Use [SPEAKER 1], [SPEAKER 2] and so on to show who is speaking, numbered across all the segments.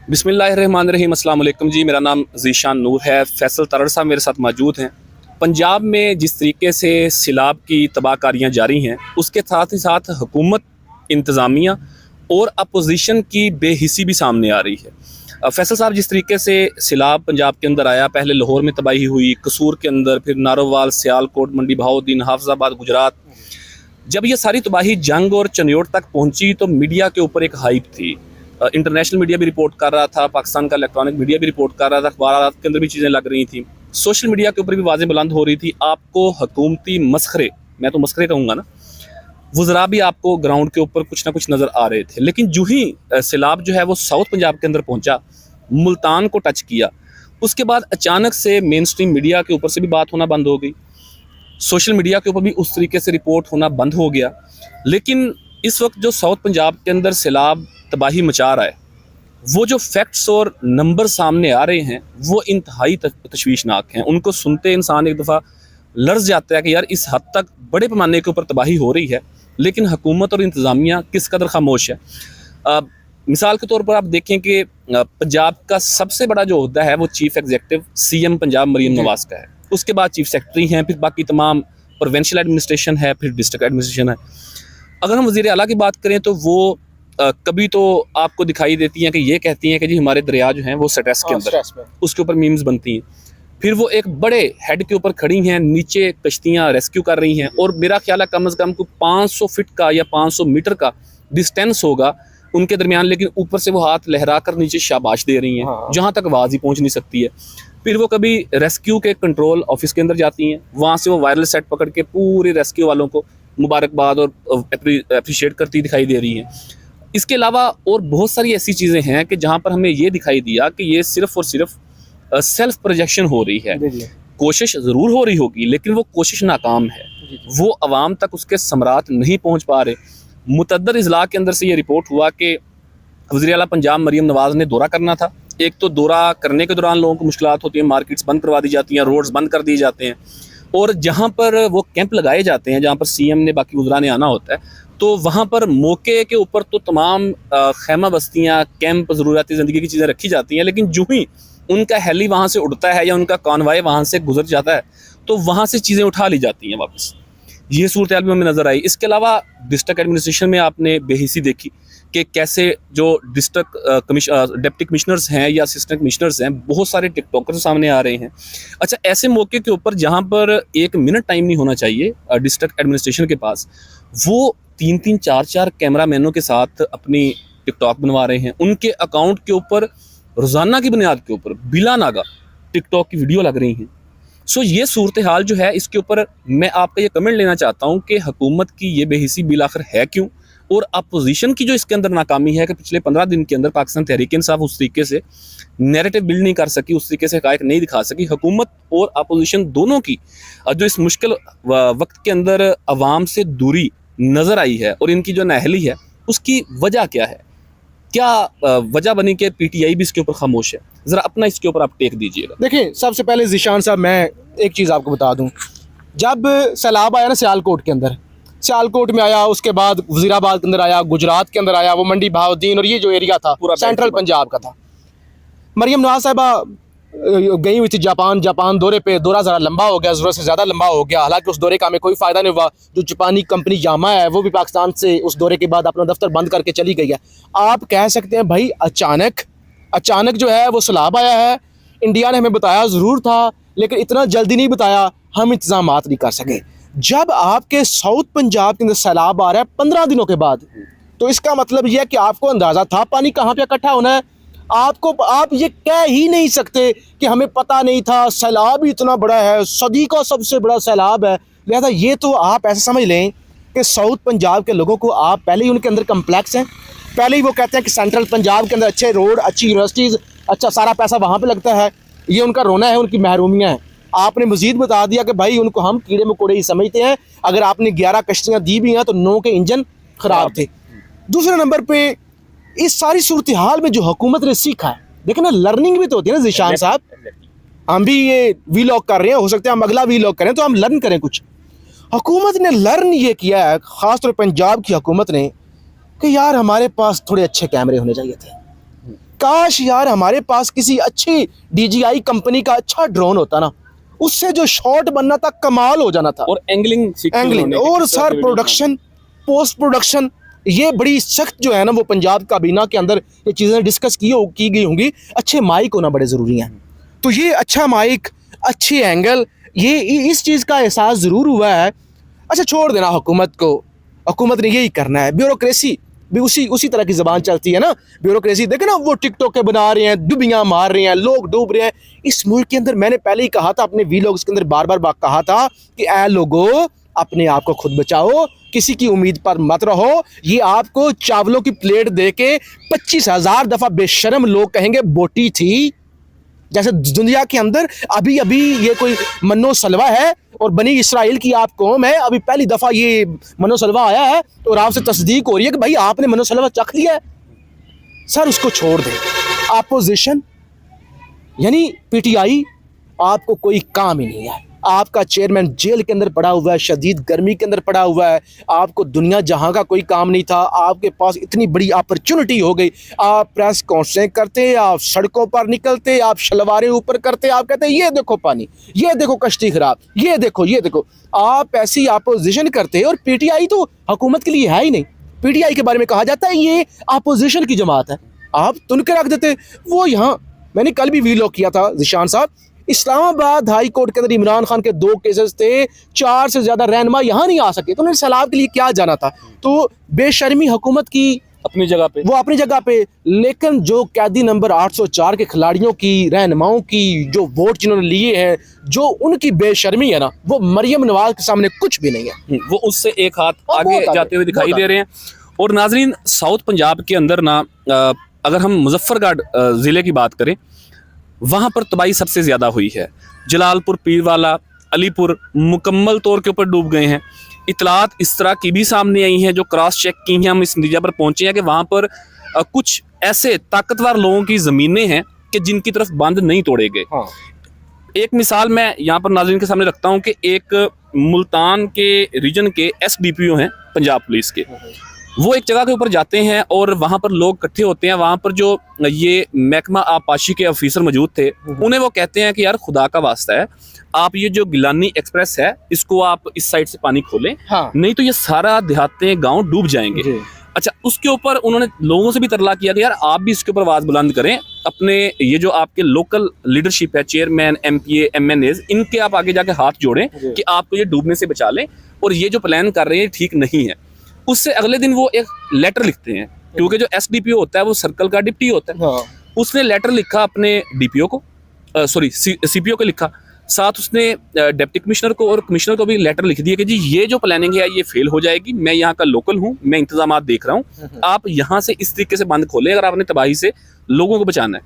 [SPEAKER 1] बिस्मिल्लाहिर्रहमानिर्रहीम, अस्सलाम वालेकुम जी। मेरा नाम ज़ीशान नूर है। फैसल तरड़ साहब मेरे साथ मौजूद हैं। पंजाब में जिस तरीके से सैलाब की तबाहकारियाँ जारी हैं, उसके साथ ही साथ हुकूमत, इंतज़ामिया और अपोजिशन की बेहिसी भी सामने आ रही है। फैसल साहब, जिस तरीके से सैलाब पंजाब के अंदर आया, पहले लाहौर में तबाही हुई, कसूर के अंदर, फिर नारोवाल, सियालकोट, मंडी बहाउद्दीन, हाफजाबाद, गुजरात। जब ये सारी तबाही जंग और चनियोट तक पहुंची तो मीडिया के ऊपर एक हाइप थी। इंटरनेशनल मीडिया भी रिपोर्ट कर रहा था, पाकिस्तान का इलेक्ट्रॉनिक मीडिया भी रिपोर्ट कर रहा था, अखबार के अंदर भी चीज़ें लग रही थी, सोशल मीडिया के ऊपर भी आवाज़ें बुलंद हो रही थी। आपको हुकूमती मसखरे, मैं तो मसखरे कहूँगा ना, वज़रा भी आपको ग्राउंड के ऊपर कुछ ना कुछ नज़र आ रहे थे। लेकिन जो ही सैलाब जो है वो साउथ पंजाब के अंदर पहुँचा, मुल्तान को टच किया, उसके बाद अचानक से मेन स्ट्रीम मीडिया के ऊपर से भी बात होना बंद हो गई, सोशल मीडिया के ऊपर भी उस तरीके से रिपोर्ट होना बंद हो गया। लेकिन इस वक्त जो साउथ पंजाब के अंदर सैलाब तबाही मचा रहा है, वो जो फैक्ट्स और नंबर सामने आ रहे हैं वो इंतहाई तशवीशनाक हैं। उनको सुनते इंसान एक दफ़ा लर्ज जाता है कि यार इस हद तक बड़े पैमाने के ऊपर तबाही हो रही है, लेकिन हुकूमत और इंतज़ामिया किस कदर खामोश है। मिसाल के तौर पर आप देखें कि पंजाब का सबसे बड़ा जो ओहदा है वो chief executive CM Punjab Maryam Nawaz का है, उसके बाद चीफ सेक्रेटरी हैं, फिर बाकी तमाम प्रोविंशियल एडमिनिस्ट्रेशन है, फिर डिस्ट्रिक्ट एडमिनिस्ट्रेशन है। अगर हम वज़ीर आला की बात करें तो वो कभी तो आपको दिखाई देती हैं कि ये कहती हैं कि जी हमारे दरिया जो हैं वो स्ट्रेस के अंदर, उसके ऊपर मीम्स बनती हैं। फिर वो एक बड़े हेड के ऊपर खड़ी हैं, नीचे कश्तियाँ रेस्क्यू कर रही हैं, और मेरा ख्याल है कम से कम को 500 फीट का या 500 मीटर का डिस्टेंस होगा उनके दरमियान, लेकिन ऊपर से वो हाथ लहरा कर नीचे शाबाश दे रही हैं, जहाँ तक आवाज़ ही पहुँच नहीं सकती है। फिर वो कभी रेस्क्यू के कंट्रोल ऑफिस के अंदर जाती हैं, वहाँ से वो वायरलेस सेट पकड़ के पूरे रेस्क्यू वालों को मुबारकबाद और अप्रिशिएट करती दिखाई दे रही हैं। इसके अलावा और बहुत सारी ऐसी चीज़ें हैं कि जहाँ पर हमें ये दिखाई दिया कि ये सिर्फ़ और सिर्फ सेल्फ प्रोजेक्शन हो रही है। कोशिश ज़रूर हो रही होगी, लेकिन वो कोशिश नाकाम है। वो अवाम तक उसके समरात नहीं पहुँच पा रहे। मुतअद्दिद इजला के अंदर से ये रिपोर्ट हुआ कि वज़ीर आला पंजाब मरीम नवाज़ ने दौरा करना था। एक तो दौरा करने के दौरान लोगों को मुश्किलात होती हैं, मार्केट्स बंद करवा दी जाती हैं, रोड्स बंद कर दिए जाते हैं, और जहाँ पर वो कैंप लगाए जाते हैं, जहाँ पर सीएम ने बाकी वज़रा ने आना होता है, तो वहाँ पर मौके के ऊपर तो तमाम खैमा बस्तियाँ, कैंप, ज़रूरियाती ज़िंदगी की चीज़ें रखी जाती हैं, लेकिन जो ही उनका हेली वहाँ से उड़ता है या उनका कॉन्वॉय वहाँ से गुजर जाता है तो वहाँ से चीज़ें उठा ली जाती हैं वापस। ये सूरत हाल भी हमें नज़र आई। इसके अलावा डिस्ट्रिक्ट एडमिनिस्ट्रेशन में आपने बेहिसी देखी कि कैसे जो डिस्ट्रिक्ट डिप्टी कमिश्नर्स हैं या असिस्टेंट कमिश्नर्स हैं, बहुत सारे टिकटॉकर्स सामने आ रहे हैं। अच्छा, ऐसे मौके के ऊपर जहाँ पर 1 मिनट टाइम नहीं होना चाहिए डिस्ट्रिक्ट एडमिनिस्ट्रेशन के पास, वो 3-3, 4-4 कैमरा मैनों के साथ अपनी टिकटॉक बनवा रहे हैं। उनके अकाउंट के ऊपर रोज़ाना की बुनियाद के ऊपर बिला नागा टिकटॉक की वीडियो लग रही हैं। सो ये सूरत हाल जो है, इसके ऊपर मैं आपका ये कमेंट लेना चाहता हूँ कि हुकूमत की ये बेहिसी बिल आखिर है क्यों, और अपोजिशन की जो इसके अंदर नाकामी है कि पिछले 15 दिन के अंदर पाकिस्तान तहरीक इंसाफ उस तरीके से नैरेटिव बिल्ड नहीं कर सकी, उस तरीके से हक़ाइक़ नहीं दिखा सकी। हुकूमत और अपोजिशन दोनों की जो इस मुश्किल वक्त के अंदर अवाम से दूरी नज़र आई है और इनकी जो नाअहली है, उसकी वजह क्या है? क्या वजह बनी कि पीटीआई भी इसके ऊपर खामोश है? ज़रा अपना इसके ऊपर आप टेक दीजिएगा।
[SPEAKER 2] देखिए, सबसे पहले ज़ीशान साहब, मैं एक चीज़ आपको बता दूं। जब सैलाब आया ना सियालकोट के अंदर, सियालकोट में आया, उसके बाद वज़ीराबाद के अंदर आया, गुजरात के अंदर आया, वो मंडी बहाउद्दीन और ये जो एरिया था पूरा सेंट्रल पंजाब का था। मरीम नवाज़ साहिबा गई हुई थी जापान दौरे पे। दौरा ज़रा लंबा हो गया, ज़रूरत से ज़्यादा लंबा हो गया। हालांकि उस दौरे का हमें कोई फ़ायदा नहीं हुआ। जो जापानी कंपनी यामा है वो भी पाकिस्तान से उस दौरे के बाद अपना दफ्तर बंद करके चली गई है। आप कह सकते हैं भाई अचानक जो है वो सैलाब आया है। इंडिया ने हमें बताया ज़रूर था, लेकिन इतना जल्दी नहीं बताया, हम इंतजामात नहीं कर सके। जब आपके साउथ पंजाब के अंदर सैलाब आ रहा है 15 दिनों के बाद, तो इसका मतलब यह है कि आपको अंदाज़ा था पानी कहाँ पे इकट्ठा होना है। आप ये कह ही नहीं सकते कि हमें पता नहीं था, सैलाब ही इतना बड़ा है, सदी का सबसे बड़ा सैलाब है। लिहाजा ये तो आप ऐसे समझ लें कि साउथ पंजाब के लोगों को आप पहले ही उनके अंदर कम्प्लेक्स हैं। पहले ही वो कहते हैं कि सेंट्रल पंजाब के अंदर अच्छे रोड, अच्छी यूनिवर्सिटीज़, अच्छा सारा पैसा वहाँ पर लगता है। ये उनका रोना है, उनकी महरूमियाँ हैं। आपने मज़ीद बता दिया कि भाई उनको हम कीड़े मकोड़े ही समझते हैं। अगर आपने 11 कश्तियाँ दी भी हैं तो 9 के इंजन ख़राब थे। दूसरे नंबर पे इस सारी सूरत हाल में जो हुकूमत ने सीखा है, देखें ना, लर्निंग भी तो होती है ना ज़ीशान साहब। हम भी ये वीलॉग कर रहे हैं, हो सकता है हम अगला वीलॉग करें तो हम लर्न करें कुछ। हुकूमत ने लर्न ये किया है, ख़ासतौर पंजाब की हुकूमत ने, कि यार हमारे पास थोड़े अच्छे कैमरे होने चाहिए थे। काश यार हमारे पास किसी अच्छी DJI कंपनी का अच्छा ड्रोन होता ना, उससे जो शॉट बनना था कमाल हो जाना था।
[SPEAKER 1] और एंगलिंग
[SPEAKER 2] और सर प्रोडक्शन, पोस्ट प्रोडक्शन, ये बड़ी सख्त जो है ना वो पंजाब काबीना के अंदर ये चीज़ें डिस्कस की गई होंगी। अच्छे माइक होना बड़े ज़रूरी हैं, तो ये अच्छा माइक, अच्छे एंगल, ये इस चीज़ का एहसास ज़रूर हुआ है। अच्छा छोड़ देना हुकूमत को, हुकूमत ने यही करना है। ब्यूरोक्रेसी भी उसी तरह की ज़बान चलती है ना, ब्यूरोक्रेसी। देखे ना वो टिकटॉक के बना रहे हैं, डुबियाँ मार रहे हैं, लोग डूब रहे हैं इस मुल्क के अंदर। मैंने पहले ही कहा था अपने वीलॉग्स के अंदर, बार बार कहा था कि ऐ लोगों अपने आप को खुद बचाओ, किसी की उम्मीद पर मत रहो। ये आपको चावलों की प्लेट दे के 25,000 दफ़ा बेशर्म लोग कहेंगे बोटी थी। जैसे दुनिया के अंदर अभी ये कोई मन्नो सलवा है और बनी इसराइल की आप कौम है, अभी पहली दफ़ा ये मन्नो सलवा आया है और आपसे तस्दीक हो रही है कि भाई आपने मन्नो सलवा चख लिया है। सर उसको छोड़ दें। अपोजिशन यानी PTI आपको कोई काम ही नहीं है। आपका चेयरमैन जेल के अंदर पड़ा हुआ है, शदीद गर्मी के अंदर पड़ा हुआ है, आपको दुनिया जहां का कोई काम नहीं था। आपके पास इतनी बड़ी अपॉर्चुनिटी हो गई, आप प्रेस कॉन्फ्रेंस करते, आप सड़कों पर निकलते, आप शलवारें ऊपर करते, आप कहते ये देखो पानी, ये देखो कश्ती खराब, ये देखो। आप ऐसी अपोजिशन करते और PTI तो हुकूमत के लिए है ही नहीं। PTI के बारे में कहा जाता है ये अपोजिशन की जमात है, आप तुन के रख देते। वो यहाँ मैंने कल भी वीलॉग किया था ज़ीशान साहब, इस्लामाबाद हाई कोर्ट के अंदर इमरान खान के 2 केसेस थे, 4 से ज़्यादा रहनुमा यहाँ नहीं आ सके, तो उन्हें सैलाब के लिए क्या जाना था। तो बेशर्मी हुकूमत की
[SPEAKER 1] अपनी जगह पे,
[SPEAKER 2] लेकिन जो कैदी नंबर 804 के खिलाड़ियों की, रहनुमाओं की जो वोट जिन्होंने लिए हैं, जो उनकी बेशर्मी है ना, वो मरियम नवाज के सामने कुछ भी नहीं है।
[SPEAKER 1] वो उससे एक हाथ आगे जाते हुए दिखाई दे रहे हैं। और नाजरीन, साउथ पंजाब के अंदर ना अगर हम मुजफ्फरगढ़ ज़िले की बात करें, वहाँ पर तबाही सबसे ज़्यादा हुई है। जलालपुर, पीरवाला, अलीपुर मुकम्मल तौर के ऊपर डूब गए हैं। इतलात इस तरह की भी सामने आई हैं जो क्रॉस चेक की हैं, हम इस नतीजा पर पहुँचे हैं कि वहाँ पर कुछ ऐसे ताकतवर लोगों की ज़मीनें हैं कि जिनकी तरफ बांध नहीं तोड़े गए।
[SPEAKER 2] हाँ।
[SPEAKER 1] एक मिसाल मैं यहाँ पर नाज़रीन के सामने रखता हूँ कि एक मुल्तान के रीजन के SDPO हैं पंजाब पुलिस के, वो एक जगह के ऊपर जाते हैं और वहाँ पर लोग इकट्ठे होते हैं। वहाँ पर जो ये महकमा आबपाशी के ऑफिसर मौजूद थे, उन्हें वो कहते हैं कि यार खुदा का वास्ता है, आप ये जो गिलानी एक्सप्रेस है इसको आप इस साइड से पानी खोलें,
[SPEAKER 2] हाँ।
[SPEAKER 1] नहीं तो ये सारा देहातें गांव डूब जाएंगे। अच्छा, उसके ऊपर उन्होंने लोगों से भी तरला किया कि यार आप भी इसके ऊपर आवाज़ बुलंद करें, अपने ये जो आपके लोकल लीडरशिप है, चेयरमैन, MPA, MNAs, इनके आप आगे जाके हाथ जोड़ें कि आपको ये डूबने से बचा लें और ये जो प्लान कर रहे हैं ठीक नहीं है। उससे अगले दिन वो एक लेटर लिखते हैं, क्योंकि जो SDPO होता है वो सर्कल का डिप्टी होता है।
[SPEAKER 2] हाँ।
[SPEAKER 1] उसने लेटर लिखा अपने DPO को, CPO को लिखा, साथ उसने डिप्टी कमिश्नर को और कमिश्नर को भी लेटर लिख दिया कि जी ये जो प्लानिंग है ये फेल हो जाएगी, मैं यहाँ का लोकल हूँ, मैं इंतजाम देख रहा हूँ, आप यहाँ से इस तरीके से बंद खोलें अगर आपने तबाही से लोगों को बचाना है।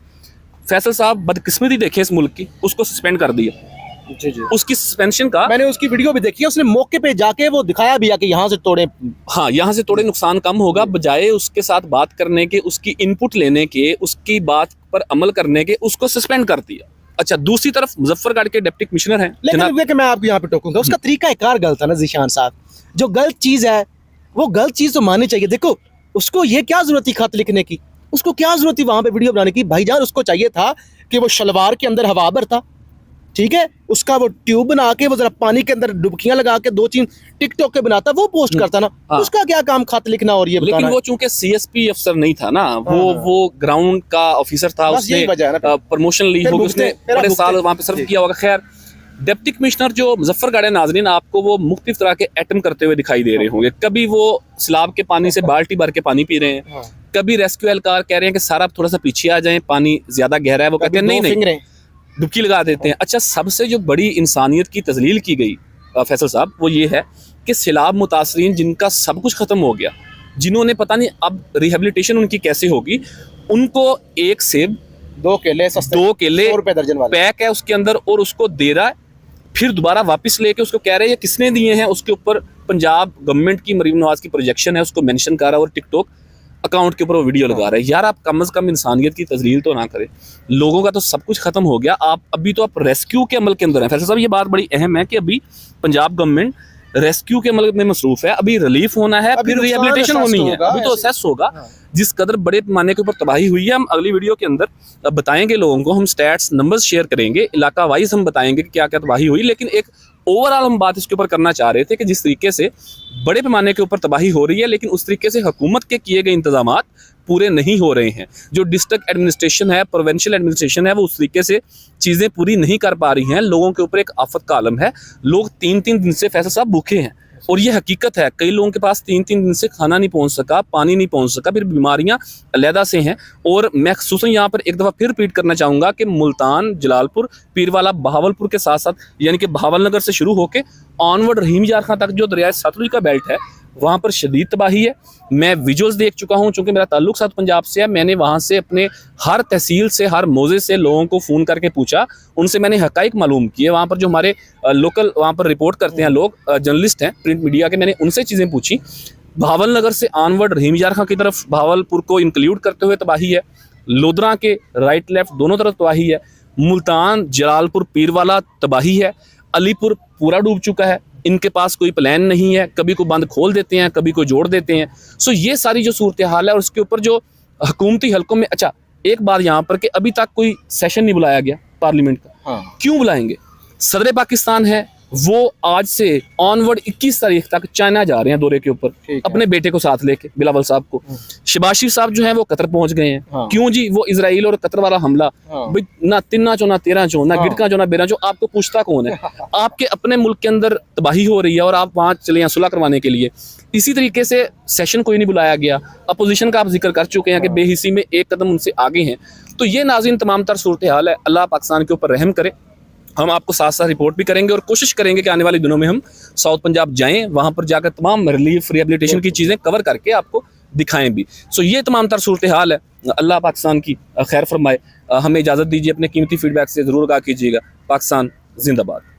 [SPEAKER 1] फैसल साहब बदकिस्मती देखे इस मुल्क की, उसको सस्पेंड कर दिया।
[SPEAKER 2] जी।
[SPEAKER 1] उसकी सस्पेंशन का
[SPEAKER 2] मैंने उसकी वीडियो भी देखी है, उसने मौके पे जाके वो दिखाया भी है कि यहाँ से तोड़े,
[SPEAKER 1] हाँ यहाँ से तोड़े नुकसान कम होगा, बजाय उसके साथ बात करने के, उसकी इनपुट लेने के, उसकी बात पर अमल करने के, उसको सस्पेंड कर दिया। अच्छा, दूसरी तरफ मुजफ्फरगढ़ के डिप्टी कमिश्नर हैं,
[SPEAKER 2] लेकिन मैं आपको यहाँ पे टोकूंगा, उसका तरीका कार गलत है ना ज़ीशान साहब। जो गलत चीज़ है वो गलत चीज़ तो माननी चाहिए। देखो उसको ये क्या जरूरत थी खत लिखने की, उसको क्या जरूरत थी वहां पे वीडियो बनाने की? भाईजान उसको चाहिए था कि वो शलवार के अंदर हवा भरता, ठीक है, उसका वो ट्यूब बना के वो जरा पानी के अंदर डुबकियां लगा के 2-3 टिकटॉक के बनाता, वो पोस्ट करता ना।
[SPEAKER 1] हाँ।
[SPEAKER 2] उसका क्या काम खत लिखना और ये बताना?
[SPEAKER 1] लेकिन वो चूंकि CSP अफसर नहीं था ना, वो ग्राउंड का ऑफिसर था, उसने प्रमोशन ली होगी, उसने बड़े साल वहाँ पे सर्व किया होगा। खैर, डिप्टी कमिश्नर जो मुजफ्फरगढ़ है नाजरीन, आपको वो मुख्तलिफ तरह के एटम करते हुए दिखाई दे रहे होंगे। कभी वो सैलाब के पानी से बाल्टी भर के पानी पी रहे हैं, कभी रेस्क्यू एहलकार कह रहे हैं कि सर आप थोड़ा सा पीछे आ जाएं, पानी ज्यादा गहरा है, वो कहते हैं नहीं डुबकी लगा देते हैं। अच्छा, सबसे जो बड़ी इंसानियत की तजलील की गई फैसल साहब, वो ये है कि सैलाब मुतासरीन जिनका सब कुछ ख़त्म हो गया, जिन्होंने पता नहीं अब रिहेबिलिटेशन उनकी कैसे होगी, उनको एक सेब,
[SPEAKER 2] 2 केले
[SPEAKER 1] 100
[SPEAKER 2] रुपए दर्जन वाले
[SPEAKER 1] पैक है उसके अंदर और उसको दे रहा है, फिर दोबारा वापस लेके उसको कह रहे हैं ये किसने दिए हैं, उसके ऊपर पंजाब गवर्नमेंट की मरीम नवाज की प्रोजेक्शन है, उसको मेंशन कर रहा है और टिकटॉक अकाउंट के ऊपर वो वीडियो लगा रहे हैं। यार आप कम अज़ कम इंसानियत की तजलील तो ना करें। लोगों का तो सब कुछ खत्म हो गया, आप अभी तो आप रेस्क्यू के अमल के अंदर हैं। फैसल साहब ये बात बड़ी अहम है कि अभी पंजाब गवर्नमेंट रेस्क्यू के अमल में मसरूफ है, अभी रिलीफ होना है, फिर रिहेबिलिटेशन होनी है, अभी तो असेस होगा। जिस कदर बड़े पैमाने के ऊपर तबाही हुई है, हम अगली वीडियो के अंदर बताएंगे लोगों को, हम स्टैट्स नंबर्स शेयर करेंगे, इलाका वाइज हम बताएंगे कि क्या क्या तबाही हुई। लेकिन एक ओवरऑल हम बात इसके ऊपर करना चाह रहे थे कि जिस तरीके से बड़े पैमाने के ऊपर तबाही हो रही है, लेकिन उस तरीके से हुकूमत के किए गए इंतजामात पूरे नहीं हो रहे हैं। जो डिस्ट्रिक्ट एडमिनिस्ट्रेशन है, प्रोविंशियल एडमिनिस्ट्रेशन है, वो उस तरीके से चीज़ें पूरी नहीं कर पा रही हैं। लोगों के ऊपर एक आफत का आलम है। लोग 3-3 दिन से फैसल साहब भूखे हैं, और ये हकीकत है। कई लोगों के पास 3-3 दिन से खाना नहीं पहुंच सका, पानी नहीं पहुंच सका, फिर बीमारियां अलहदा से हैं। और मैं खुसूसन यहाँ पर एक दफ़ा फिर रिपीट करना चाहूँगा कि मुल्तान, जलालपुर, पीरवाला, बहावलपुर के साथ साथ यानी कि बहावल नगर से शुरू होकर ऑनवर्ड रहीम यार खां तक जो दरियाए सतलुज का बेल्ट है, वहाँ पर शदीद तबाही है। मैं विजुअल्स देख चुका हूँ, चूँकि मेरा ताल्लुक साथ पंजाब से है। मैंने वहाँ से अपने हर तहसील से, हर मौजे से लोगों को फ़ोन करके पूछा, उनसे मैंने हक़ाइक़ मालूम किए। वहाँ पर जो हमारे लोकल वहाँ पर रिपोर्ट करते हैं लोग, जर्नलिस्ट हैं प्रिंट मीडिया के, मैंने उनसे चीज़ें पूछी। बहावल नगर से ऑनवर्ड रहीम यार खां की तरफ, बहावलपुर को इंक्लूड करते हुए तबाही है। लोधरा के राइट लेफ्ट दोनों तरफ तबाही है। मुल्तान, जलालपुर, पीरवाला तबाही है। अलीपुर पूरा डूब चुका है। इनके पास कोई प्लान नहीं है, कभी को बंद खोल देते हैं, कभी को जोड़ देते हैं। सो ये सारी जो सूरत हाल है, और उसके ऊपर जो हुकूमती हलकों में, अच्छा एक बात यहाँ पर कि अभी तक कोई सेशन नहीं बुलाया गया पार्लियामेंट का। क्यों बुलाएंगे? सदर पाकिस्तान है, वो आज से ऑनवर्ड 21 तारीख तक चाइना जा रहे हैं दौरे के ऊपर, अपने बेटे को साथ लेके, बिलावल साहब को। शहबाज शरीफ साहब जो हैं वो कतर पहुंच गए हैं। क्यों जी? वो इजराइल और कतर वाला हमला, भाई ना 3 चो ना 13 चो ना गिड़का चो ना 12 चो, आपको पूछता कौन है? आपके अपने मुल्क के अंदर तबाही हो रही है और आप वहाँ चले हैं सुलह करवाने के लिए। इसी तरीके से सेशन कोई नहीं बुलाया गया। अपोजिशन का आप जिक्र कर चुके हैं कि बेहिसी में एक कदम उनसे आगे हैं। तो ये नाज़रीन तमाम तर सूरत हाल है। अल्लाह पाकिस्तान के ऊपर रहम करे। हम आपको साथ साथ रिपोर्ट भी करेंगे और कोशिश करेंगे कि आने वाले दिनों में हम साउथ पंजाब जाएं, वहाँ पर जाकर तमाम रिलीफ रिहेबिलिटेशन की चीज़ें कवर करके आपको दिखाएं भी। सो ये तमाम तर सूरत हाल है। अल्लाह पाकिस्तान की खैर फरमाए। हमें इजाज़त दीजिए, अपने कीमती फीडबैक से ज़रूर आगाह कीजिएगा। पाकिस्तान जिंदाबाद।